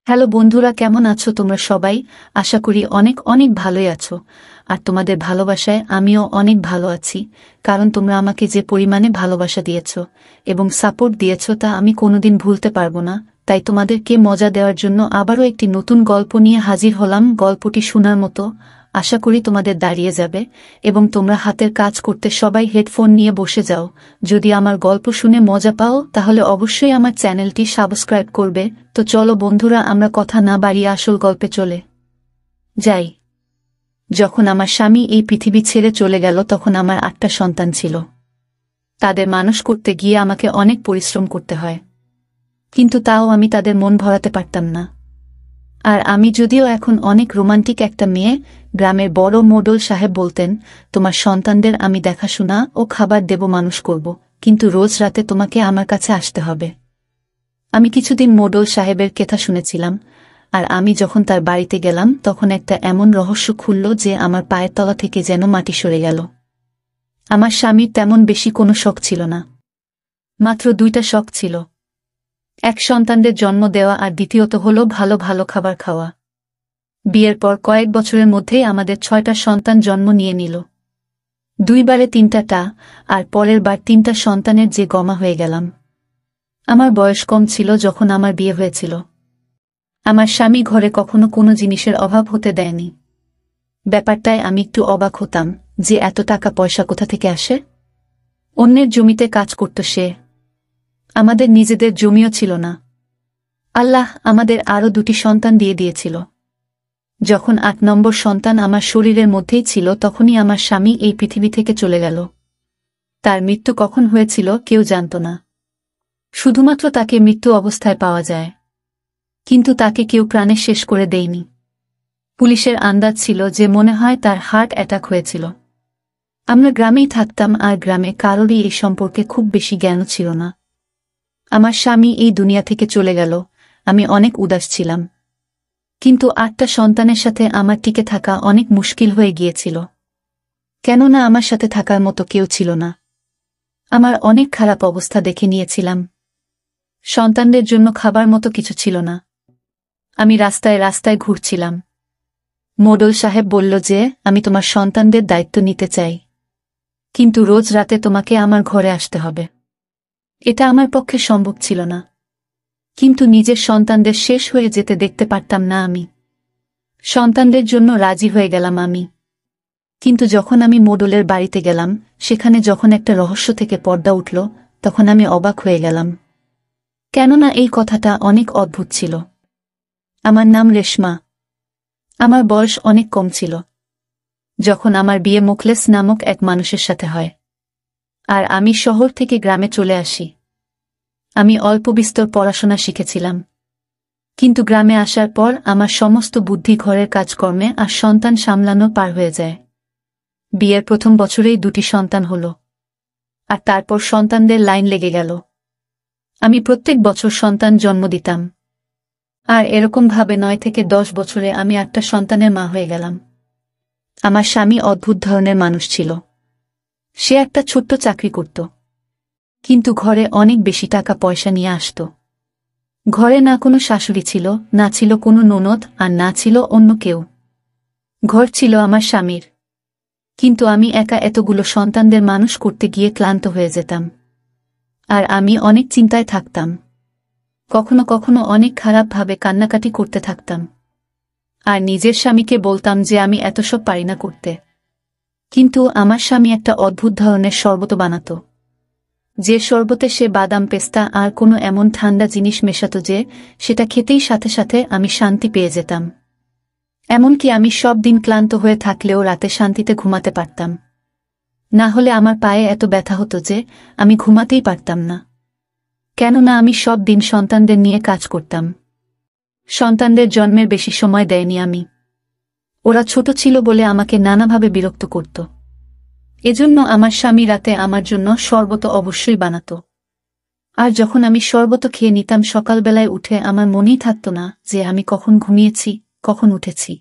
Hello বন্ধুরা, কেমন আছো তোমরা সবাই? আশা করি অনেক অনেক ভালোই আছো। আর তোমাদের ভালোবাসায় আমিও অনেক ভালো আছি, কারণ তোমরা আমাকে যে পরিমাণে ভালোবাসা দিয়েছো এবং সাপোর্ট দিয়েছো তা আমি কোনোদিন ভুলতে পারবো না। তাই তোমাদেরকে মজা দেওয়ার জন্য আবারও একটি নতুন গল্প নিয়ে হাজির হলাম। গল্পটি শোনার মতো, আশা করি তোমাদের দাঁড়িয়ে যাবে এবং তোমরা হাতের কাজ করতে সবাই হেডফোন নিয়ে বসে যাও। যদি আমার গল্প শুনে মজা পাও তাহলে অবশ্যই আমার চ্যানেলটি সাবস্ক্রাইব করবে। তো চলো বন্ধুরা, আমরা কথা না বাড়িয়ে আসল গল্পে চলে যাই। যখন আমার স্বামী এই পৃথিবী ছেড়ে চলে গেল তখন আমার 8টা সন্তান ছিল। তাদের মানুষ করতে গিয়ে আমাকে অনেক পরিশ্রম করতে হয়, কিন্তু তাও আমি তাদের মন ভরাতে পারতাম না। আর আমি যদিও এখন অনেক রোমান্টিক একটা মেয়ে, গ্রামের বড় মোডল সাহেব বলতেন, তোমার সন্তানদের আমি দেখাশোনা ও খাবার দেব, মানুষ করব, কিন্তু রোজ রাতে তোমাকে আমার কাছে আসতে হবে। আমি কিছুদিন মোডল সাহেবের কথা শুনেছিলাম, আর আমি যখন তার বাড়িতে গেলাম তখন একটা এমন রহস্য খুলল যে আমার পায়ের তলা থেকে যেন মাটি সরে গেল। আমার স্বামীর তেমন বেশি কোনো শখ ছিল না, মাত্র 2টা শখ ছিল। এক, সন্তানদের জন্ম দেওয়া, আর দ্বিতীয়ত হলো ভালো ভালো খাবার খাওয়া। বিয়ের পর কয়েক বছরের মধ্যেই আমাদের 6টা সন্তান জন্ম নিয়ে নিল। 2বারে 3টা, আর পরের বার 3টা সন্তানের যে গমা হয়ে গেলাম। আমার বয়স কম ছিল যখন আমার বিয়ে হয়েছিল। আমার স্বামী ঘরে কখনো কোনো জিনিসের অভাব হতে দেয়নি। ব্যাপারটায় আমি একটু অবাক হতাম যে এত টাকা পয়সা কোথা থেকে আসে। অন্যের জমিতে কাজ করত সে, আমাদের নিজেদের জমিও ছিল না। আল্লাহ আমাদের আরও 2টি সন্তান দিয়ে দিয়েছিল। যখন 8 নম্বর সন্তান আমার শরীরের মধ্যেই ছিল তখনই আমার স্বামী এই পৃথিবী থেকে চলে গেল। তার মৃত্যু কখন হয়েছিল কেউ জানত না, শুধুমাত্র তাকে মৃত্যু অবস্থায় পাওয়া যায়, কিন্তু তাকে কেউ প্রাণে শেষ করে দেয়নি। পুলিশের আন্দাজ ছিল যে মনে হয় তার হার্ট অ্যাটাক হয়েছিল। আমরা গ্রামেই থাকতাম, আর গ্রামে কারোরই এই সম্পর্কে খুব বেশি জ্ঞান ছিল না। আমার স্বামী এই দুনিয়া থেকে চলে গেল, আমি অনেক উদাস ছিলাম, কিন্তু 8টা সন্তানের সাথে আমার টিকে থাকা অনেক মুশকিল হয়ে গিয়েছিল। কেননা আমার সাথে থাকার মতো কেউ ছিল না। আমার অনেক খারাপ অবস্থা দেখে নিয়েছিলাম। সন্তানদের জন্য খাবার মতো কিছু ছিল না। আমি রাস্তায় রাস্তায় ঘুরছিলাম। মোডল সাহেব বলল যে আমি তোমার সন্তানদের দায়িত্ব নিতে চাই, কিন্তু রোজ রাতে তোমাকে আমার ঘরে আসতে হবে। এটা আমার পক্ষে সম্ভব ছিল না, কিন্তু নিজের সন্তানদের শেষ হয়ে যেতে দেখতে পারতাম না আমি। সন্তানদের জন্য রাজি হয়ে গেলাম আমি। কিন্তু যখন আমি মোডলের বাড়িতে গেলাম, সেখানে যখন একটা রহস্য থেকে পর্দা উঠল, তখন আমি অবাক হয়ে গেলাম। কেননা এই কথাটা অনেক অদ্ভুত ছিল। আমার নাম রেশমা। আমার বয়স অনেক কম ছিল যখন আমার বিয়ে মুখলেস নামক এক মানুষের সাথে হয়, আর আমি শহর থেকে গ্রামে চলে আসি। আমি অল্প বিস্তর পড়াশোনা শিখেছিলাম, কিন্তু গ্রামে আসার পর আমার সমস্ত বুদ্ধি ঘরের কাজকর্মে আর সন্তান সামলানো পার হয়ে যায়। বিয়ের প্রথম বছরেই 2টি সন্তান হলো, আর তারপর সন্তানদের লাইন লেগে গেল। আমি প্রত্যেক বছর সন্তান জন্ম দিতাম, আর এরকমভাবে 9 থেকে 10 বছরে আমি 8টা সন্তানের মা হয়ে গেলাম। আমার স্বামী অদ্ভুত ধরনের মানুষ ছিল। সে একটা ছোট্ট চাকরি করত, কিন্তু ঘরে অনেক বেশি টাকা পয়সা নিয়ে আসত। ঘরে না কোনো শাশুড়ি ছিল, না ছিল কোনো ননদ, আর না ছিল অন্য কেউ। ঘর ছিল আমার স্বামীর, কিন্তু আমি একা এতগুলো সন্তানদের মানুষ করতে গিয়ে ক্লান্ত হয়ে যেতাম। আর আমি অনেক চিন্তায় থাকতাম, কখনো কখনো অনেক খারাপভাবে কান্নাকাটি করতে থাকতাম। আর নিজের স্বামীকে বলতাম যে আমি এত সব পারি না করতে। কিন্তু আমার স্বামী একটা অদ্ভুত ধরনের শরবত বানাত, যে শরবতে সে বাদাম, পেস্তা আর কোনো এমন ঠান্ডা জিনিস মেশাত যে সেটা খেতেই সাথে সাথে আমি শান্তি পেয়ে যেতাম। এমনকি আমি সব দিন ক্লান্ত হয়ে থাকলেও রাতে শান্তিতে ঘুমাতে পারতাম। না হলে আমার পায়ে এত ব্যথা হতো যে আমি ঘুমাতেই পারতাম না, কেননা আমি সব দিন সন্তানদের নিয়ে কাজ করতাম। সন্তানদের জন্মের বেশি সময় দেয়নি আমি। ওরা ছোট ছিল বলে আমাকে নানাভাবে বিরক্ত করত। এজন্য আমার স্বামী রাতে আমার জন্য শরবত অবশ্যই বানাত। আর যখন আমি শরবত খেয়ে নিতাম, সকালবেলায় উঠে আমার মনেই থাকত না যে আমি কখন ঘুমিয়েছি, কখন উঠেছি।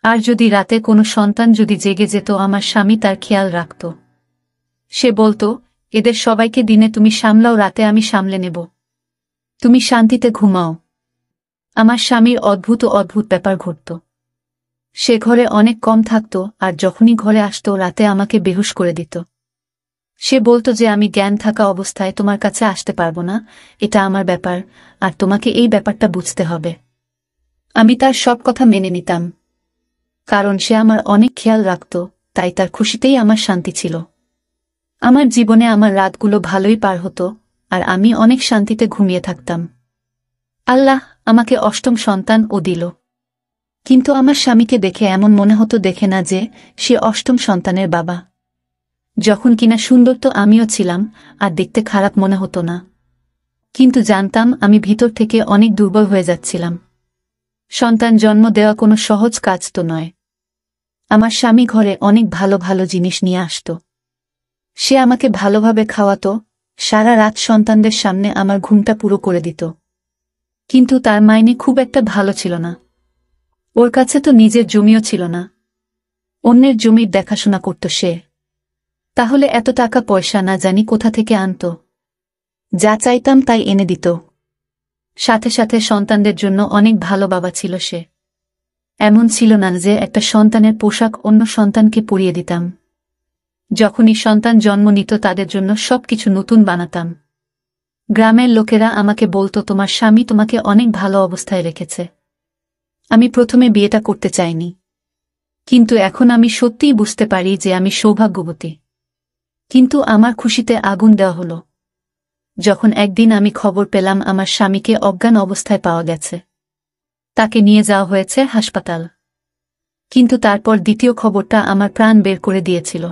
আর যদি রাতে কোনো সন্তান যদি জেগে যেত, আমার স্বামী তার খেয়াল রাখত। সে বলতো, এদের সবাইকে দিনে তুমি সামলাও, রাতে আমি সামলে নেব, তুমি শান্তিতে ঘুমাও। আমার স্বামীর অদ্ভুত অদ্ভুত ব্যাপার ঘটত। সে ঘরে অনেক কম থাকত, আর যখনই ঘরে আসত রাতে আমাকে বেহুশ করে দিত। সে বলতো যে আমি জ্ঞান থাকা অবস্থায় তোমার কাছে আসতে পারবো না, এটা আমার ব্যাপার, আর তোমাকে এই ব্যাপারটা বুঝতে হবে। আমি তার সব কথা মেনে নিতাম, কারণ সে আমার অনেক খেয়াল রাখত, তাই তার খুশিতেই আমার শান্তি ছিল। আমার জীবনে আমার রাতগুলো ভালোই পার হতো, আর আমি অনেক শান্তিতে ঘুমিয়ে থাকতাম। আল্লাহ আমাকে অষ্টম সন্তান ও দিল, কিন্তু আমার স্বামীকে দেখে এমন মনে হতো দেখে না যে সে অষ্টম সন্তানের বাবা। যখন কিনা সুন্দর তো আমিও ছিলাম, আর দেখতে খারাপ মনে হতো না, কিন্তু জানতাম আমি ভিতর থেকে অনেক দুর্বল হয়ে যাচ্ছিলাম। সন্তান জন্ম দেওয়া কোনো সহজ কাজ তো নয়। আমার স্বামী ঘরে অনেক ভালো ভালো জিনিস নিয়ে আসত। সে আমাকে ভালোভাবে খাওয়াতো, সারা রাত সন্তানদের সামনে আমার ঘুমটা পুরো করে দিত। কিন্তু তার মাইনে খুব একটা ভালো ছিল না। ওর কাছে তো নিজের জমিও ছিল না, অন্যের জমির দেখাশোনা করত সে। তাহলে এত টাকা পয়সা না জানি কোথা থেকে আনত। যা চাইতাম তাই এনে দিত। সাথে সাথে সন্তানদের জন্য অনেক ভালো বাবা ছিল সে। এমন ছিল না যে একটা সন্তানের পোশাক অন্য সন্তানকে পরিয়ে দিতাম। যখনই সন্তান জন্ম নিত তাদের জন্য সবকিছু নতুন বানাতাম। গ্রামের লোকেরা আমাকে বলতো তোমার স্বামী তোমাকে অনেক ভালো অবস্থায় রেখেছে। আমি প্রথমে বিয়েটা করতে চাইনি, কিন্তু এখন আমি সত্যিই বুঝতে পারি যে আমি সৌভাগ্যবতী। কিন্তু আমার খুশিতে আগুন দেওয়া হলো যখন একদিন আমি খবর পেলাম আমার স্বামীকে অজ্ঞান অবস্থায় পাওয়া গেছে। তাকে নিয়ে যাওয়া হয়েছে হাসপাতাল। কিন্তু তারপর দ্বিতীয় খবরটা আমার প্রাণ বের করে দিয়েছিল।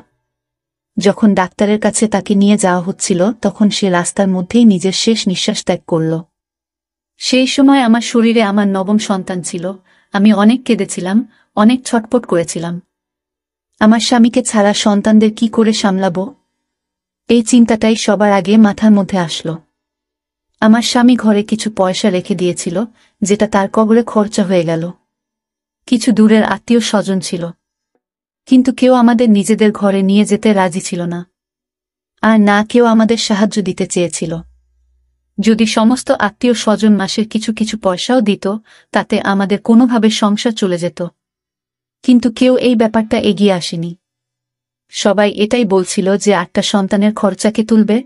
যখন ডাক্তারের কাছে তাকে নিয়ে যাওয়া হচ্ছিল তখন সে রাস্তার মধ্যেই নিজের শেষ নিঃশ্বাস ত্যাগ করল। সেই সময় আমার শরীরে আমার নবম সন্তান ছিল। আমি অনেক কেঁদেছিলাম, অনেক ছটপট করেছিলাম। আমার স্বামীকে ছাড়া সন্তানদের কি করে সামলাবো, এই চিন্তাটাই সবার আগে মাথার মধ্যে আসলো। আমার স্বামী ঘরে কিছু পয়সা রেখে দিয়েছিল, যেটা তার কবরে খরচা হয়ে গেল। কিছু দূরের আত্মীয় স্বজন ছিল, কিন্তু কেউ আমাদের নিজেদের ঘরে নিয়ে যেতে রাজি ছিল না, আর না কেউ আমাদের সাহায্য দিতে চেয়েছিল। যদি সমস্ত আত্মীয় স্বজন মাসের কিছু কিছু পয়সাও দিত, তাতে আমাদের কোনোভাবে সংসার চলে যেত। কিন্তু কেউ এই ব্যাপারটা এগিয়ে আসেনি। সবাই এটাই বলছিল যে 8টা সন্তানের খরচা কে তুলবে?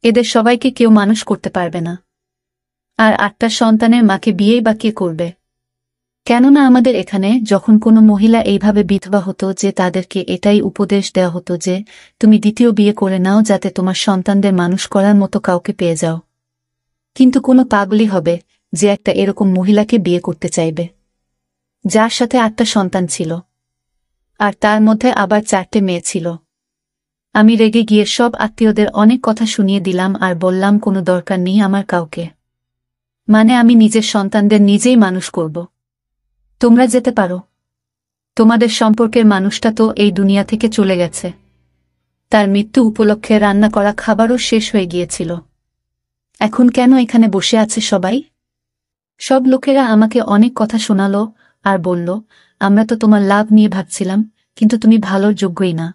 এদের সবাইকে কেউ মানুষ করতে পারবে না, আর 8টা সন্তানের মাকে বিয়েই বা কে করবে? কেননা আমাদের এখানে যখন কোনো মহিলা এইভাবে বিধবা হতো যে তাদেরকে এটাই উপদেশ দেওয়া হতো যে তুমি দ্বিতীয় বিয়ে করে নাও যাতে তোমার সন্তানদের মানুষ করার মতো কাউকে পেয়ে যাও। কিন্তু কোনো পাগলই হবে যে একটা এরকম মহিলাকে বিয়ে করতে চাইবে, যার সাথে 8টা সন্তান ছিল, আর তার মধ্যে আবার 4টে মেয়ে ছিল। আমি রেগে গিয়ে সব আত্মীয়দের অনেক কথা শুনিয়ে দিলাম আর বললাম কোনো দরকার নেই আমার কাউকে, মানে আমি নিজের সন্তানদের নিজেই মানুষ করব। তোমরা যেতে পারো। তোমাদের সম্পর্কের মানুষটা তো এই দুনিয়া থেকে চলে গেছে। তার মৃত্যু উপলক্ষে রান্না করা খাবারও শেষ হয়ে গিয়েছিল। এখন কেন এখানে বসে আছে সবাই? সব লোকেরা আমাকে অনেক কথা শোনালো আর বলল, আমরা তো তোমার লাভ নিয়ে ভাবছিলাম, কিন্তু তুমি ভালোর যোগ্যই না।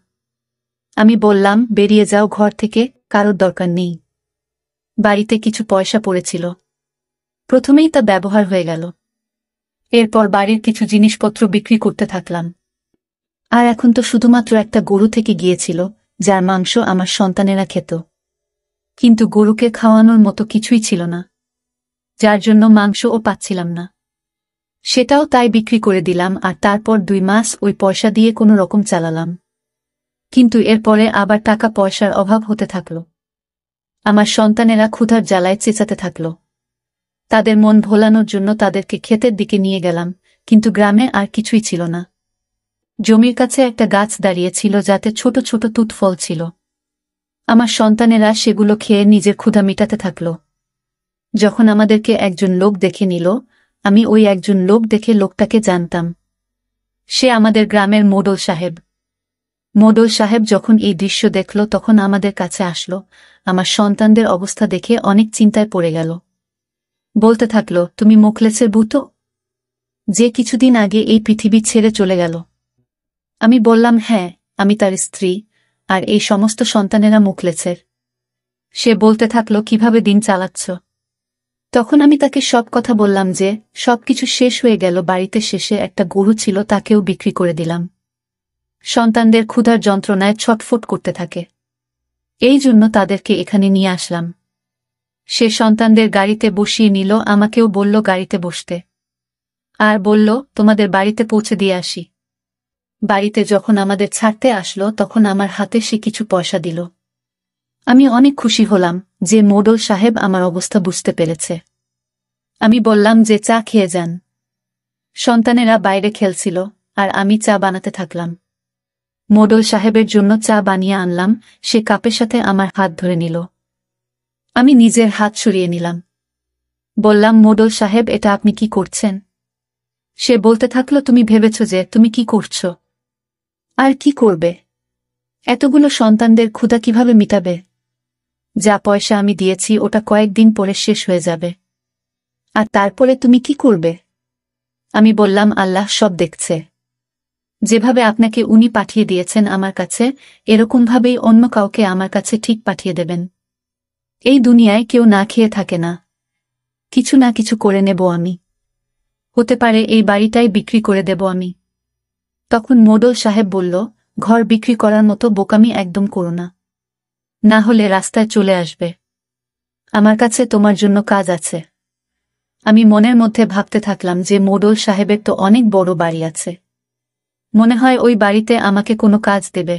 আমি বললাম, বেরিয়ে যাও ঘর থেকে, কারোর দরকার নেই। বাড়িতে কিছু পয়সা পড়েছিল, প্রথমেই তা ব্যবহার হয়ে গেল। এরপর বাড়ির কিছু জিনিসপত্র বিক্রি করতে থাকলাম। আর এখন তো শুধুমাত্র একটা গরু থেকে গিয়েছিল, যার মাংস আমার সন্তানেরা খেত। কিন্তু গরুকে খাওয়ানোর মতো কিছুই ছিল না, যার জন্য মাংসও পাচ্ছিলাম না। সেটাও তাই বিক্রি করে দিলাম, আর তারপর 2 মাস ওই পয়সা দিয়ে কোনো রকম চালালাম। কিন্তু এরপরে আবার টাকা পয়সার অভাব হতে থাকল। আমার সন্তানেরা ক্ষুধার জ্বালায় চেঁচাতে থাকল। তাদের মন ভোলানোর জন্য তাদেরকে ক্ষেতের দিকে নিয়ে গেলাম, কিন্তু গ্রামে আর কিছুই ছিল না। জমির কাছে একটা গাছ দাঁড়িয়েছিল যাতে ছোট ছোট তুত ফল ছিল। আমার সন্তানেরা সেগুলো খেয়ে নিজের ক্ষুধা মিটাতে থাকল। যখন আমাদেরকে একজন লোক দেখে নিল, আমি ওই একজন লোক দেখে লোকটাকে জানতাম। সে আমাদের গ্রামের মোডল সাহেব। মোডল সাহেব যখন এই দৃশ্য দেখল তখন আমাদের কাছে আসলো। আমার সন্তানদের অবস্থা দেখে অনেক চিন্তায় পড়ে গেল। বলতে থাকল, তুমি মোখলেসের বউ তো, যে কিছুদিন আগে এই পৃথিবী ছেড়ে চলে গেল? আমি বললাম, হ্যাঁ, আমি তার স্ত্রী, আর এই সমস্ত সন্তানেরা মোখলেসের। সে বলতে থাকল, কিভাবে দিন চালাচ্ছ? তখন আমি তাকে সব কথা বললাম যে সবকিছু শেষ হয়ে গেল, বাড়িতে শেষে একটা গরু ছিল, তাকেও বিক্রি করে দিলাম। সন্তানদের ক্ষুধার যন্ত্রণায় ছটফট করতে থাকে, এই জন্য তাদেরকে এখানে নিয়ে আসলাম। সে সন্তানদের গাড়িতে বসিয়ে নিল, আমাকেও বলল গাড়িতে বসতে, আর বলল তোমাদের বাড়িতে পৌঁছে দিয়ে আসি। বাড়িতে যখন আমাদের ছাড়তে আসলো তখন আমার হাতে সে কিছু পয়সা দিল। আমি অনেক খুশি হলাম যে মোডল সাহেব আমার অবস্থা বুঝতে পেরেছে। আমি বললাম যে চা খেয়ে যান। সন্তানেরা বাইরে খেলছিল আর আমি চা বানাতে থাকলাম। মোডল সাহেবের জন্য চা বানিয়ে আনলাম, সে কাপের সাথে আমার হাত ধরে নিল। আমি নিজের হাত সরিয়ে নিলাম। বললাম, মোডল সাহেব, এটা আপনি কি করছেন? সে বলতে থাকলো, তুমি ভেবেছ যে তুমি কি করছ? আর কি করবে? এতগুলো সন্তানদের ক্ষুধা কিভাবে মিটাবে? যা পয়সা আমি দিয়েছি ওটা কয়েকদিন পরে শেষ হয়ে যাবে, আর তারপরে তুমি কি করবে? আমি বললাম, আল্লাহ সব দেখছে। যেভাবে আপনাকে উনি পাঠিয়ে দিয়েছেন আমার কাছে, এরকমভাবেই অন্য কাউকে আমার কাছে ঠিক পাঠিয়ে দেবেন। এই দুনিয়ায় কেউ না খেয়ে থাকে না, কিছু না কিছু করে নেব আমি। হতে পারে এই বাড়িটাই বিক্রি করে দেব আমি। তখন মোডল সাহেব বলল, ঘর বিক্রি করার মতো বোকামি একদম করো না, না হলে রাস্তায় চলে আসবে। আমার কাছে তোমার জন্য কাজ আছে। আমি মনের মধ্যে ভাবতে থাকলাম যে মোডল সাহেবের তো অনেক বড় বাড়ি আছে, মনে হয় ওই বাড়িতে আমাকে কোনো কাজ দেবে,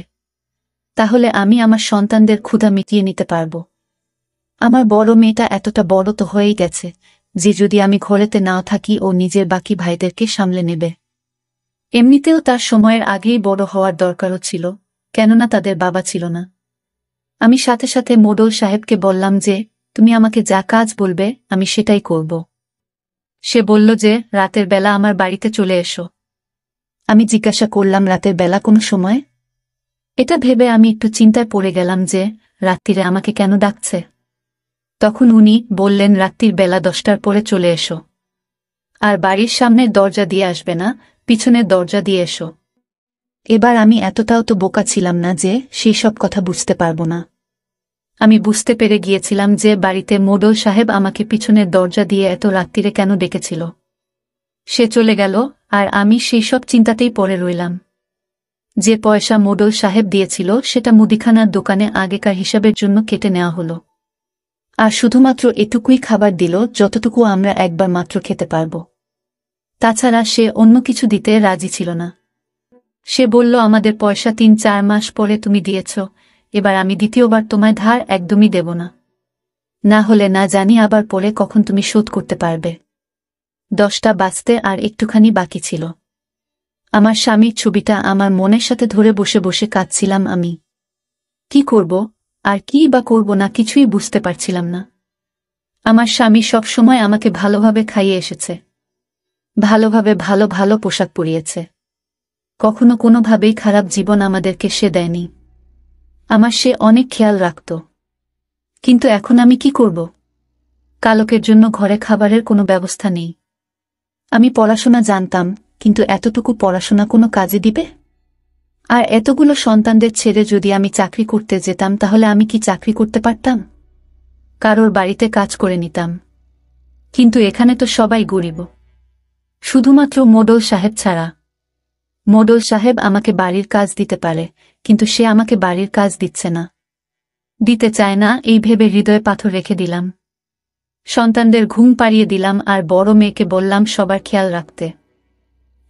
তাহলে আমি আমার সন্তানদের ক্ষুধা মিটিয়ে নিতে পারব। আমার বড় মেয়েটা এতটা বড় তো হয়েই গেছে যে যদি আমি ঘরেতে নাও থাকি ও নিজের বাকি ভাইদেরকে সামলে নেবে। এমনিতেও তার সময়ের আগেই বড় হওয়ার দরকারও ছিল, কেননা তাদের বাবা ছিল না। আমি সাথে সাথে মোডল সাহেবকে বললাম যে তুমি আমাকে যা কাজ বলবে আমি সেটাই করব। সে বলল যে রাতের বেলা আমার বাড়িতে চলে এসো। আমি জিজ্ঞাসা করলাম, রাতের বেলা কোনো সময়? এটা ভেবে আমি একটু চিন্তায় পড়ে গেলাম যে রাত্রিরে আমাকে কেন ডাকছে। তখন উনি বললেন, রাত্রির বেলা 10টার পরে চলে এসো, আর বাড়ির সামনের দরজা দিয়ে আসবে না, পিছনের দরজা দিয়ে এসো। এবার আমি এতটাও তো বোকা ছিলাম না যে সেই সব কথা বুঝতে পারব না। আমি বুঝতে পেরে গিয়েছিলাম যে বাড়িতে মোডল সাহেব আমাকে পিছনের দরজা দিয়ে এত রাত্রিরে কেন ডেকেছিল। সে চলে গেল আর আমি সেই সব চিন্তাতেই পড়ে রইলাম। যে পয়সা মোডল সাহেব দিয়েছিল সেটা মুদিখানার দোকানে আগেকার হিসাবের জন্য কেটে নেওয়া হলো, আর শুধুমাত্র এটুকুই খাবার দিল যতটুকু আমরা একবার মাত্র খেতে পারব। তাছাড়া সে অন্য কিছু দিতে রাজি ছিল না। সে বলল, আমাদের পয়সা 3-4 মাস পরে তুমি দিয়েছ, এবার আমি দ্বিতীয়বার তোমায় ধার একদমই দেব না, না হলে না জানি আবার পরে কখন তুমি শোধ করতে পারবে। 10টা বাজতে আর একটুখানি বাকি ছিল। আমার স্বামীর ছবিটা আমার মনের সাথে ধরে বসে বসে কাঁদছিলাম আমি। কি করব আর কি বা করব না কিছুই বুঝতে পারছিলাম না। আমার স্বামী সব সময় আমাকে ভালোভাবে খাইয়ে এসেছে, ভালোভাবে ভালো ভালো পোশাক পরিয়েছে, কখনো কোনোভাবেই খারাপ জীবন আমাদেরকে সে দেয়নি। আমার সে অনেক খেয়াল রাখত। কিন্তু এখন আমি কি করব? কালকের জন্য ঘরে খাবারের কোনো ব্যবস্থা নেই। আমি পড়াশোনা জানতাম, কিন্তু এতটুকু পড়াশোনা কোনো কাজে দিবে? আর এতগুলো সন্তানদের ছেড়ে যদি আমি চাকরি করতে যেতাম তাহলে আমি কি চাকরি করতে পারতাম? কারোর বাড়িতে কাজ করে নিতাম। কিন্তু এখানে তো সবাই গরিব, শুধুমাত্র মোডল সাহেব ছাড়া। মোডল সাহেব আমাকে বাড়ির কাজ দিতে পারে, কিন্তু সে আমাকে বাড়ির কাজ দিচ্ছে না, দিতে চায় না, এই ভেবে হৃদয়ে পাথর রেখে দিলাম। সন্তানদের ঘুম পাড়িয়ে দিলাম আর বড় মেয়েকে বললাম সবার খেয়াল রাখতে।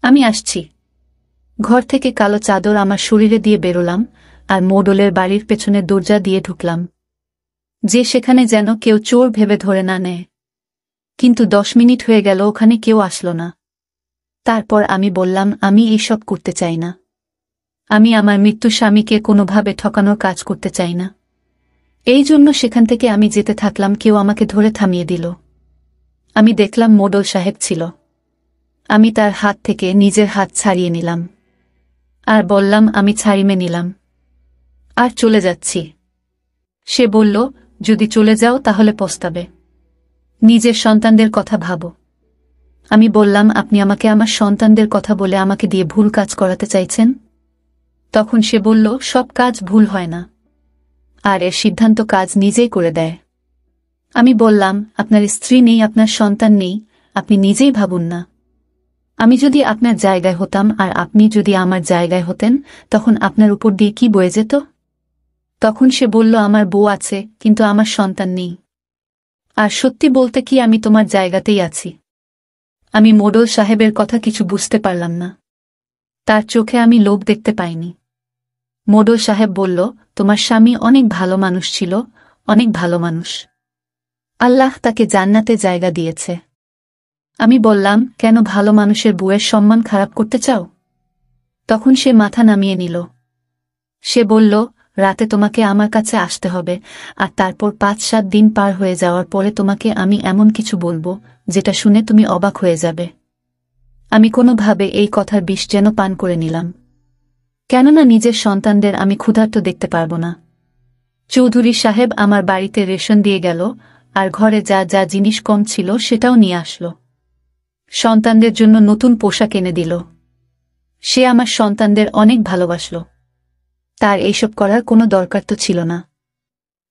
আমি আসছি। ঘর থেকে কালো চাদর আমার শরীরে দিয়ে বেরোলাম আর মোডলের বাড়ির পেছনে দরজা দিয়ে ঢুকলাম, যে সেখানে যেন কেউ চোর ভেবে ধরে না নেয়। কিন্তু 10 মিনিট হয়ে গেল, ওখানে কেউ আসলো না। তারপর আমি বললাম, আমি এইসব করতে চাই না। আমি আমার মৃত্যু স্বামীকে কোনোভাবে ঠকানোর কাজ করতে চাই না। এই জন্য সেখান থেকে আমি যেতে থাকলাম, কেউ আমাকে ধরে থামিয়ে দিল। আমি দেখলাম মোডল সাহেব ছিল। আমি তার হাত থেকে নিজের হাত ছাড়িয়ে নিলাম আর বললাম, আমি ছাড়িয়ে নিলাম আর চলে যাচ্ছি। সে বলল, যদি চলে যাও তাহলে পস্তাবে, নিজের সন্তানদের কথা ভাবো। আমি বললাম, আপনি আমাকে আমার সন্তানদের কথা বলে আমাকে দিয়ে ভুল কাজ করাতে চাইছেন? তখন সে বলল, সব কাজ ভুল হয় না, আর এর সিদ্ধান্ত কাজ নিজেই করে দেয়। আমি বললাম, আপনার স্ত্রী নেই, আপনার সন্তান নেই, আপনি নিজেই ভাবুন না। আমি যদি আপনার জায়গায় হতাম আর আপনি যদি আমার জায়গায় হতেন, তখন আপনার উপর দিয়ে কি বয়ে যেত? তখন সে বলল, আমার বউ আছে, কিন্তু আমার সন্তান নেই। আর সত্যি বলতে কি, আমি তোমার জায়গাতেই আছি। আমি মোডল সাহেবের কথা কিছু বুঝতে পারলাম না। তার চোখে আমি লোভ দেখতে পাইনি। মোডল সাহেব বলল, তোমার স্বামী অনেক ভালো মানুষ ছিল, অনেক ভালো মানুষ। আল্লাহ তাকে জান্নাতে জায়গা দিয়েছে। আমি বললাম, কেন ভালো মানুষের বউয়ের সম্মান খারাপ করতে চাও? তখন সে মাথা নামিয়ে নিল। সে বলল, রাতে তোমাকে আমার কাছে আসতে হবে, আর তারপর ৫-৭ দিন পার হয়ে যাওয়ার পরে তোমাকে আমি এমন কিছু বলবো যেটা শুনে তুমি অবাক হয়ে যাবে। আমি কোনোভাবে এই কথার বিষ যেন পান করে নিলাম, কেননা নিজের সন্তানদের আমি ক্ষুধার্ত দেখতে পারব না। চৌধুরী সাহেব আমার বাড়িতে রেশন দিয়ে গেল, আর ঘরে যা যা জিনিস কম ছিল সেটাও নিয়ে আসলো। সন্তানদের জন্য নতুন পোশাক এনে দিল। সে আমার সন্তানদের অনেক ভালোবাসল। তার এইসব করার কোনো দরকার তো ছিল না।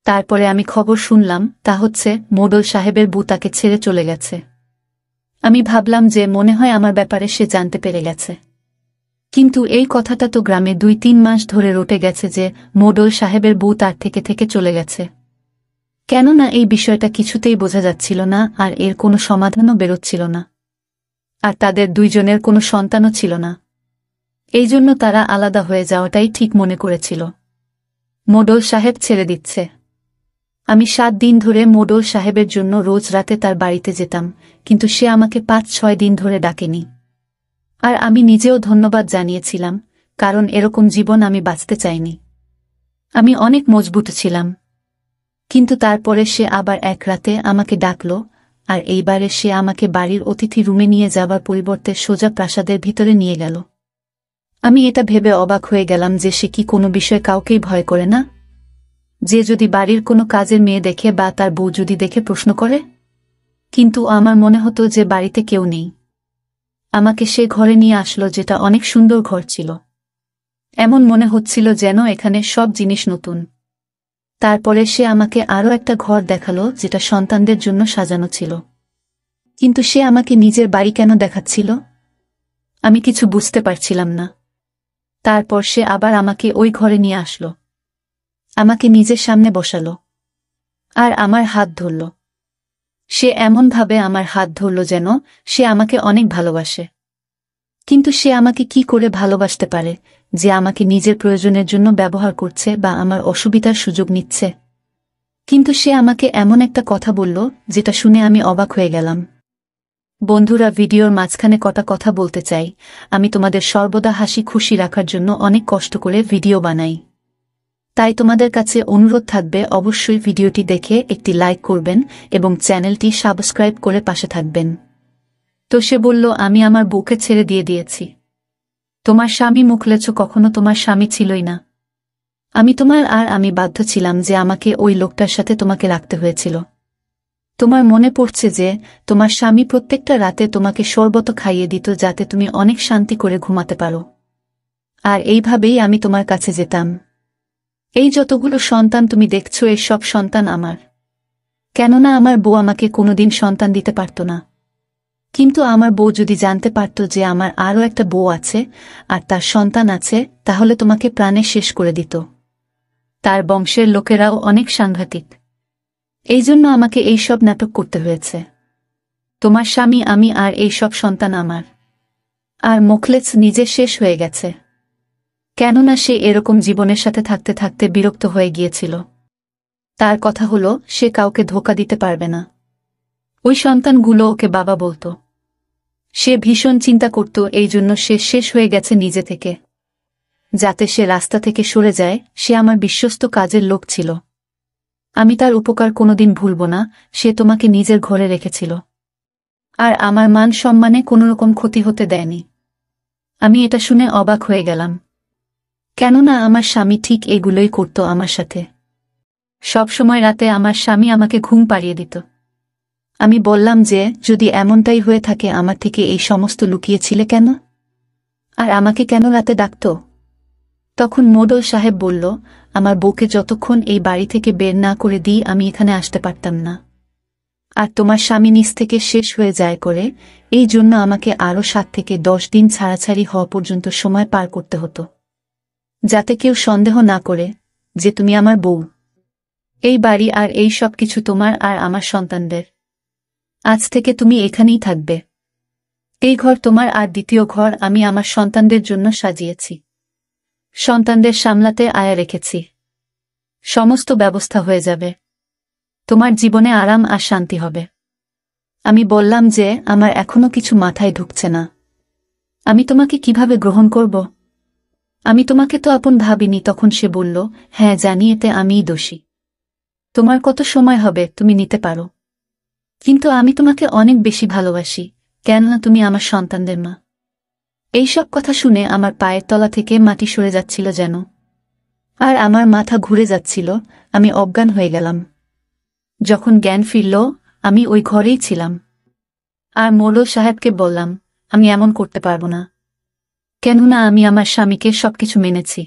তারপরে আমি খবর শুনলাম, তা হচ্ছে মোডল সাহেবের বউ তাকে ছেড়ে চলে গেছে। আমি ভাবলাম যে মনে হয় আমার ব্যাপারে সে জানতে পেরে গেছে। কিন্তু এই কথাটা তো গ্রামে ২-৩ মাস ধরে রটে গেছে যে মোডল সাহেবের বউ তার থেকে থেকে চলে গেছে। কেননা এই বিষয়টা কিছুতেই বোঝা যাচ্ছিল না, আর এর কোনো সমাধানও বেরোচ্ছিল না। আর তাদের দুইজনের কোনো সন্তানও ছিল না। এই জন্য তারা আলাদা হয়ে যাওয়াটাই ঠিক মনে করেছিল। মোডল সাহেব ছেড়ে দিচ্ছে। আমি ৭ দিন ধরে মোডল সাহেবের জন্য রোজ রাতে তার বাড়িতে যেতাম, কিন্তু সে আমাকে ৫-৬ দিন ধরে ডাকেনি। আর আমি নিজেও ধন্যবাদ জানিয়েছিলাম, কারণ এরকম জীবন আমি বাঁচতে চাইনি। আমি অনেক মজবুত ছিলাম। কিন্তু তারপরে সে আবার এক রাতে আমাকে ডাকল, আর এইবারে সে আমাকে বাড়ির অতিথি রুমে নিয়ে যাবার পরিবর্তে সোজা প্রাসাদের ভিতরে নিয়ে গেল। আমি এটা ভেবে অবাক হয়ে গেলাম যে সে কি কোনো বিষয়ে কাউকেই ভয় করে না? যে যদি বাড়ির কোনো কাজের মেয়ে দেখে বা তার বউ যদি দেখে প্রশ্ন করে? কিন্তু আমার মনে হতো যে বাড়িতে কেউ নেই। আমাকে সে ঘরে নিয়ে আসলো, যেটা অনেক সুন্দর ঘর ছিল। এমন মনে হচ্ছিল যেন এখানে সব জিনিস নতুন। তারপরে সে আমাকে আরও একটা ঘর দেখালো, যেটা সন্তানদের জন্য সাজানো ছিল। কিন্তু সে আমাকে নিজের বাড়ি কেন দেখাচ্ছিল? আমি কিছু বুঝতে পারছিলাম না। তারপর সে আবার আমাকে ওই ঘরে নিয়ে আসলো। আমাকে নিজের সামনে বসালো, আর আমার হাত ধরল। সে এমনভাবে আমার হাত ধরল যেন সে আমাকে অনেক ভালোবাসে। কিন্তু সে আমাকে কি করে ভালোবাসতে পারে যে আমাকে নিজের প্রয়োজনের জন্য ব্যবহার করছে বা আমার অসুবিধার সুযোগ নিচ্ছে? কিন্তু সে আমাকে এমন একটা কথা বলল যেটা শুনে আমি অবাক হয়ে গেলাম। বন্ধুরা, ভিডিওর মাঝখানে কটা কথা বলতে চাই। আমি তোমাদের সর্বদা হাসি খুশি রাখার জন্য অনেক কষ্ট করে ভিডিও বানাই। তাই তোমাদের কাছে অনুরোধ থাকবে, অবশ্যই ভিডিওটি দেখে একটি লাইক করবেন এবং চ্যানেলটি সাবস্ক্রাইব করে পাশে থাকবেন। তো সে বলল, আমি আমার বউকে ছেড়ে দিয়েছি। তোমার স্বামী মুখলেছ, কখনো তোমার স্বামী ছিলই না। আমি তোমার, আর আমি বাধ্য ছিলাম যে আমাকে ওই লোকটার সাথে তোমাকে রাখতে হয়েছিল। তোমার মনে পড়ছে যে তোমার স্বামী প্রত্যেকটা রাতে তোমাকে শরবত খাইয়ে দিত যাতে তুমি অনেক শান্তি করে ঘুমাতে পারো। আর এইভাবেই আমি তোমার কাছে যেতাম। এই যতগুলো সন্তান তুমি দেখছো, এই সব সন্তান আমার। কেননা আমার বউ আমাকে কোনোদিন সন্তান দিতে পারত না। কিন্তু আমার বউ যদি জানতে পারত যে আমার আরও একটা বউ আছে আর তার সন্তান আছে, তাহলে তোমাকে প্রাণে শেষ করে দিত। তার বংশের লোকেরাও অনেক সাংঘাতিক। এই জন্য আমাকে এই সব নাটক করতে হয়েছে। তোমার স্বামী আমি, আর এই সব সন্তান আমার। আর মোখলেছ নিজে শেষ হয়ে গেছে, কেননা সে এরকম জীবনের সাথে থাকতে থাকতে বিরক্ত হয়ে গিয়েছিল। তার কথা হলো, সে কাউকে ধোঁকা দিতে পারবে না। ওই সন্তানগুলো ওকে বাবা বলতো। সে ভীষণ চিন্তা করত, এই জন্য সে শেষ হয়ে গেছে নিজে থেকে। যাতে সে রাস্তা থেকে সরে যায়, সে আমার বিশ্বস্ত কাজের লোক ছিল। আমি তার উপকার কোনোদিন ভুলব না। সে তোমাকে নিজের ঘরে রেখেছিল, আর আমার মান সম্মানে কোনোরকম ক্ষতি হতে দেয়নি। আমি এটা শুনে অবাক হয়ে গেলাম, কেননা আমার স্বামী ঠিক এগুলোই করত আমার সাথে। সবসময় রাতে আমার স্বামী আমাকে ঘুম পাড়িয়ে দিত। আমি বললাম যে যদি এমনটাই হয়ে থাকে, আমার থেকে এই সমস্ত লুকিয়েছিলে কেন? আর আমাকে কেন রাতে ডাকত? তখন মোডল সাহেব বলল, আমার বউকে যতক্ষণ এই বাড়ি থেকে বের না করে দিই আমি এখানে আসতে পারতাম না। আর তোমার স্বামী নিজ থেকে শেষ হয়ে যায় করে, এই জন্য আমাকে আরও 7 থেকে 10 দিন ছাড়াছাড়ি হওয়া পর্যন্ত সময় পার করতে হতো, যাতে কেউ সন্দেহ না করে যে তুমি আমার বউ। এই বাড়ি আর এই সব কিছু তোমার আর আমার সন্তানদের। আজ থেকে তুমি এখানেই থাকবে। এই ঘর তোমার, আর দ্বিতীয় ঘর আমি আমার সন্তানদের জন্য সাজিয়েছি। সন্তানদের সামলাতে আয়া রেখেছি। সমস্ত ব্যবস্থা হয়ে যাবে। তোমার জীবনে আরাম আর শান্তি হবে। আমি বললাম যে আমার এখনো কিছু মাথায় ঢুকছে না। আমি তোমাকে কিভাবে গ্রহণ করব? আমি তোমাকে তো আপন ভাবিনি। তখন সে বলল, হ্যাঁ জানি, এতে আমিই দোষী। তোমার কত সময় হবে, তুমি নিতে পারো, কিন্তু আমি তোমাকে অনেক বেশি ভালোবাসি, কেননা তুমি আমার সন্তানদের মা। এইসব কথা শুনে আমার পায়ের তলা থেকে মাটি সরে যাচ্ছিল যেন, আর আমার মাথা ঘুরে যাচ্ছিল। আমি অজ্ঞান হয়ে গেলাম। যখন জ্ঞান ফিরল, আমি ওই ঘরেই ছিলাম। আর মোড়ল সাহেবকে বললাম, আমি এমন করতে পারব না, কেননা আমি আমার স্বামীকে সবকিছু মেনেছি।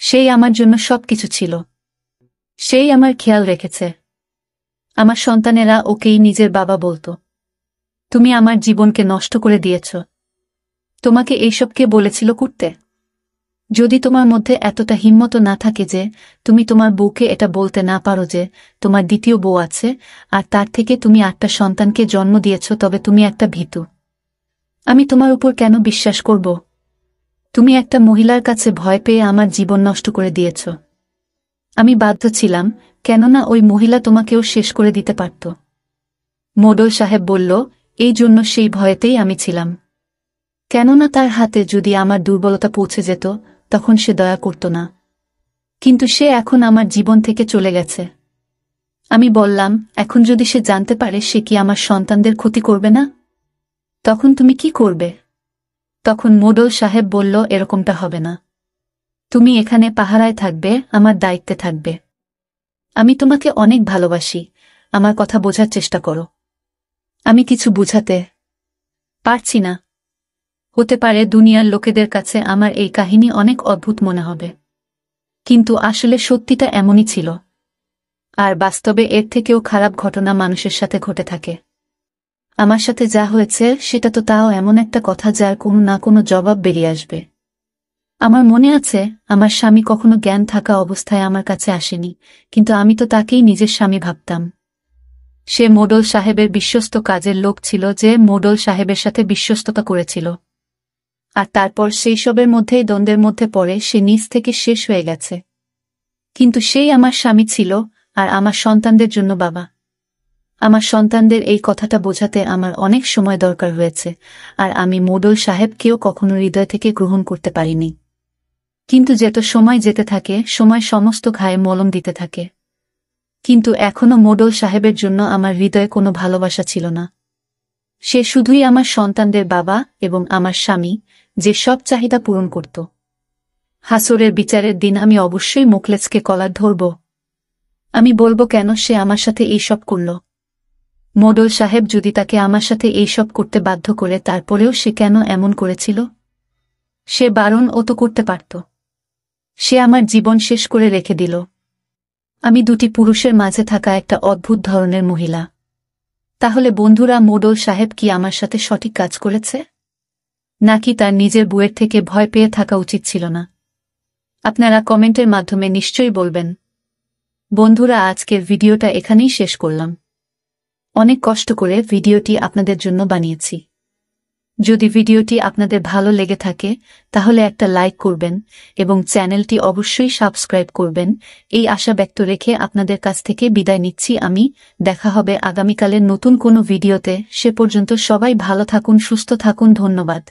সেই আমার জন্য সবকিছু ছিল। সেই আমার খেয়াল রেখেছে। আমার সন্তানেরা ওকেই নিজের বাবা বলতো। তুমি আমার জীবনকে নষ্ট করে দিয়েছ। তোমাকে এইসব কে বলেছিল করতে? যদি তোমার মধ্যে এতটা হিম্মত না থাকে যে তুমি তোমার বউকে এটা বলতে না পারো যে তোমার দ্বিতীয় বউ আছে, আর তার থেকে তুমি 8টা সন্তানকে জন্ম দিয়েছ, তবে তুমি একটা ভীতু। আমি তোমার উপর কেন বিশ্বাস করব? তুমি একটা মহিলার কাছে ভয় পেয়ে আমার জীবন নষ্ট করে দিয়েছ। আমি বাধ্য ছিলাম, কেননা ওই মহিলা তোমাকেও শেষ করে দিতে পারত। মোড়ল সাহেব বলল, এই জন্য সেই ভয়েতেই আমি ছিলাম, কেননা তার হাতে যদি আমার দুর্বলতা পৌঁছে যেত তখন সে দয়া করত না। কিন্তু সে এখন আমার জীবন থেকে চলে গেছে। আমি বললাম, এখন যদি সে জানতে পারে, সে কি আমার সন্তানদের ক্ষতি করবে না? তখন তুমি কি করবে? তখন মোড়ল সাহেব বলল, এরকমটা হবে না। তুমি এখানে পাহারায় থাকবে, আমার দায়িত্বে থাকবে। আমি তোমাকে অনেক ভালোবাসি, আমার কথা বোঝার চেষ্টা করো। আমি কিছু বুঝাতে পারছি না। হতে পারে দুনিয়ার লোকেদের কাছে আমার এই কাহিনী অনেক অদ্ভুত মনে হবে, কিন্তু আসলে সত্যিটা এমনই ছিল। আর বাস্তবে এর থেকেও খারাপ ঘটনা মানুষের সাথে ঘটে থাকে। আমার সাথে যা হয়েছে সেটা তো তাও এমন একটা কথা যার কোনো না কোনো জবাব বেরিয়ে আসবে। আমার মনে আছে, আমার স্বামী কখনো জ্ঞান থাকা অবস্থায় আমার কাছে আসেনি, কিন্তু আমি তো তাকেই নিজের স্বামী ভাবতাম। সে মোড়ল সাহেবের বিশ্বস্ত কাজের লোক ছিল, যে মোড়ল সাহেবের সাথে বিশ্বস্ততা করেছিল। আর তারপর সেই সবের মধ্যেই দ্বন্দ্বের মধ্যে পড়ে সে নিজ থেকে শেষ হয়ে গেছে। কিন্তু সেই আমার স্বামী ছিল, আর আমার সন্তানদের জন্য বাবা। আমার সন্তানদের এই কথাটা বোঝাতে আমার অনেক সময় দরকার হয়েছে, আর আমি মোড়ল সাহেবকেও কখনো হৃদয় থেকে গ্রহণ করতে পারিনি। কিন্তু যত সময় যেতে থাকে, সময় সমস্ত ঘায়ে মলম দিতে থাকে। কিন্তু এখনো মোড়ল সাহেবের জন্য আমার হৃদয়ে কোনো ভালোবাসা ছিল না। সে শুধুই আমার সন্তানদের বাবা এবং আমার স্বামী, যে সব চাহিদা পূরণ করত। হাসরের বিচারের দিন আমি অবশ্যই মোখলেসকে কলার ধরব। আমি বলবো কেন সে আমার সাথে এইসব করল। মোড়ল সাহেব যদি তাকে আমার সাথে এইসব করতে বাধ্য করে, তারপরেও সে কেন এমন করেছিল? সে বারণ ও তো করতে পারত। সে আমার জীবন শেষ করে রেখে দিল। আমি দুটি পুরুষের মাঝে থাকা একটা অদ্ভুত ধরনের মহিলা। তাহলে বন্ধুরা, মোড়ল সাহেব কি আমার সাথে সঠিক কাজ করেছে, নাকি তার নিজের বউয়ের থেকে ভয় পেয়ে থাকা উচিত ছিল না? আপনারা কমেন্টের মাধ্যমে নিশ্চয়ই বলবেন। বন্ধুরা, আজকের ভিডিওটা এখানেই শেষ করলাম। অনেক কষ্ট করে ভিডিওটি আপনাদের জন্য বানিয়েছি। যদি ভিডিওটি আপনাদের ভালো লেগে থাকে তাহলে একটা লাইক করবেন এবং চ্যানেলটি অবশ্যই সাবস্ক্রাইব করবেন। এই আশা ব্যক্ত রেখে আপনাদের কাছ থেকে বিদায় নিচ্ছি আমি। দেখা হবে আগামীকালের নতুন কোনো ভিডিওতে। সে পর্যন্ত সবাই ভালো থাকুন, সুস্থ থাকুন। ধন্যবাদ।